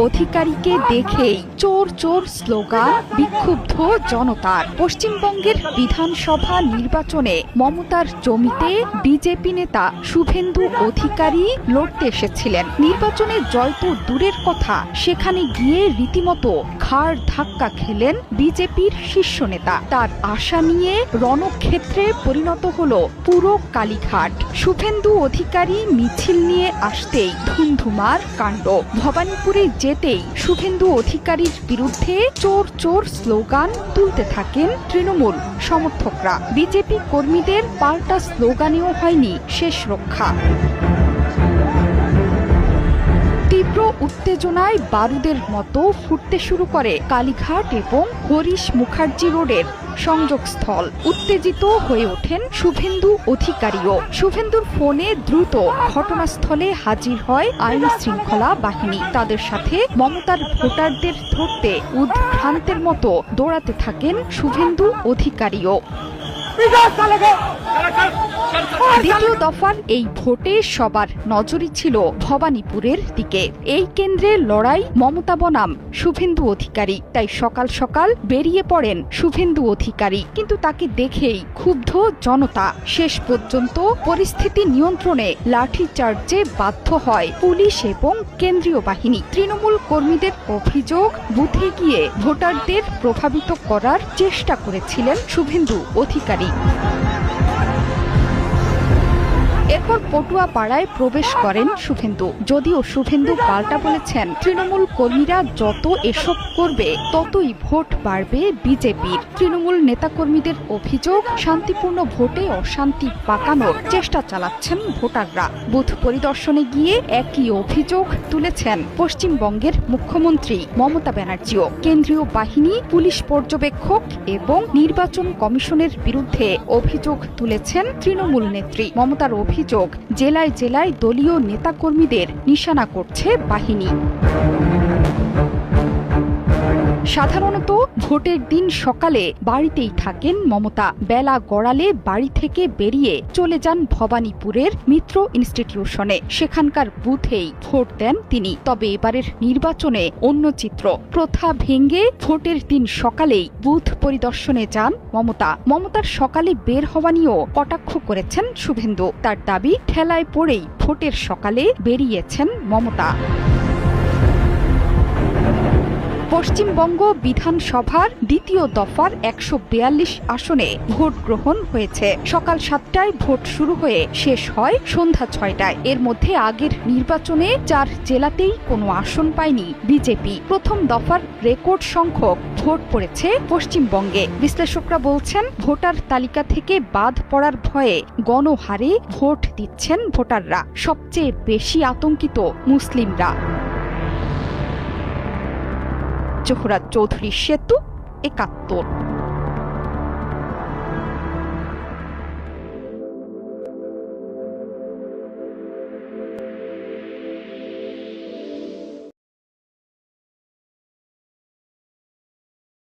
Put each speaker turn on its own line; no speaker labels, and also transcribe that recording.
অধিকারীকে দেখেই চোর চোর স্লোগান বিক্ষুব্ধ জনতার। পশ্চিমবঙ্গের বিধানসভা নির্বাচনে মমতার জমিতে বিজেপি নেতা শুভেন্দু অধিকারী লড়তে এসেছিলেন। নির্বাচনে জয় তো দূরের কথা, সেখানে গিয়ে রীতিমতো ঘাড় ধাক্কা খেলেন বিজেপির শীর্ষ নেতা। তার আশা নিয়ে রণক্ষেত্রে পরিণত হলো পুরো কালীঘাট। শুভেন্দু অধিকারী মিছিল নিয়ে আসতেই ধুমধুমার কাণ্ড। ভবানীপুরে যেতেই শুভেন্দু অধিকারীর বিরুদ্ধে চোর চোর স্লোগান তুলতে থাকেন তৃণমূল সমর্থকরা। বিজেপি কর্মীদের পাল্টা স্লোগানেও হয়নি শেষ রক্ষা। তীব্র উত্তেজনায় বারুদের মতো ফুটতে শুরু করে কালীঘাট এবং হরিশ মুখার্জি রোডের সংযোগস্থল। উত্তেজিত হয়ে ওঠেন শুভেন্দু অধিকারীও। শুভেন্দুর ফোনে দ্রুত ঘটনাস্থলে হাজির হয় আইন শৃঙ্খলা বাহিনী। তাদের সাথে মমতার ভোটারদের ধরতে উদ্ভ্রান্তের মতো দৌড়াতে থাকেন শুভেন্দু অধিকারীও। দ্বিতীয় দফার এই ভোটে সবার নজরই ছিল ভবানীপুরের দিকে। এই কেন্দ্রে লড়াই মমতা বনাম শুভেন্দু অধিকারী। তাই সকাল সকাল বেরিয়ে পড়েন শুভেন্দু অধিকারী, কিন্তু তাকে দেখেই ক্ষুব্ধ জনতা। শেষ পর্যন্ত পরিস্থিতি নিয়ন্ত্রণে লাঠিচার্জে বাধ্য হয় পুলিশ এবং কেন্দ্রীয় বাহিনী। তৃণমূল কর্মীদের অভিযোগ, বুথে গিয়ে ভোটারদের প্রভাবিত করার চেষ্টা করেছিলেন শুভেন্দু অধিকারী। এরপর পটুয়াপাড়ায় প্রবেশ করেন শুভেন্দু। যদিও শুভেন্দু পাল্টা বলেছেন, তৃণমূল কর্মীরা যত এসব করবে ততই ভোট বাড়বে বিজেপির। তৃণমূল নেতাকর্মীদের অভিযোগ, শান্তিপূর্ণ ভোটে অশান্তি পাকানোর চেষ্টা চালাচ্ছেন ভোটাররা। বুথ পরিদর্শনে গিয়ে একই অভিযোগ তুলেছেন পশ্চিমবঙ্গের মুখ্যমন্ত্রী মমতা ব্যানার্জিও। কেন্দ্রীয় বাহিনী, পুলিশ পর্যবেক্ষক এবং নির্বাচন কমিশনের বিরুদ্ধে অভিযোগ তুলেছেন তৃণমূল নেত্রী। মমতার অভিযোগ, জেলায় জেলায় দলীয় নেতাকর্মীদের নিশানা করছে বাহিনী। সাধারণত ভোটের দিন সকালে বাড়িতেই থাকেন মমতা। বেলা গড়ালে বাড়ি থেকে বেরিয়ে চলে যান ভবানীপুরের মিত্র ইনস্টিটিউশনে। সেখানকার বুথেই ভোট দেন তিনি। তবে এবারের নির্বাচনে অন্য চিত্র। প্রথা ভেঙে ভোটের দিন সকালেই বুথ পরিদর্শনে যান মমতা। মমতার সকালে বের হওয়া নিয়েও কটাক্ষ করেছেন শুভেন্দু। তার দাবি, ঠেলায় পড়েই ভোটের সকালে বেরিয়েছেন মমতা। পশ্চিমবঙ্গ বিধানসভার দ্বিতীয় দফার ১৪২ আসনে ভোট গ্রহণ হয়েছে। সকাল ৭টায় ভোট শুরু হয়ে শেষ হয় সন্ধ্যা ৬টায়। এর মধ্যে আগের নির্বাচনে ৪ জেলাতেই কোনো আসন পায়নি বিজেপি। প্রথম দফার রেকর্ড সংখ্যক ভোট পড়েছে পশ্চিমবঙ্গে। বিশ্লেষকরা বলছেন, ভোটার তালিকা থেকে বাদ পড়ার ভয়ে গণহারে ভোট দিচ্ছেন ভোটাররা। সবচেয়ে বেশি আতঙ্কিত মুসলিমরা। জোহরা চৌধুরী সেতু, ৭১।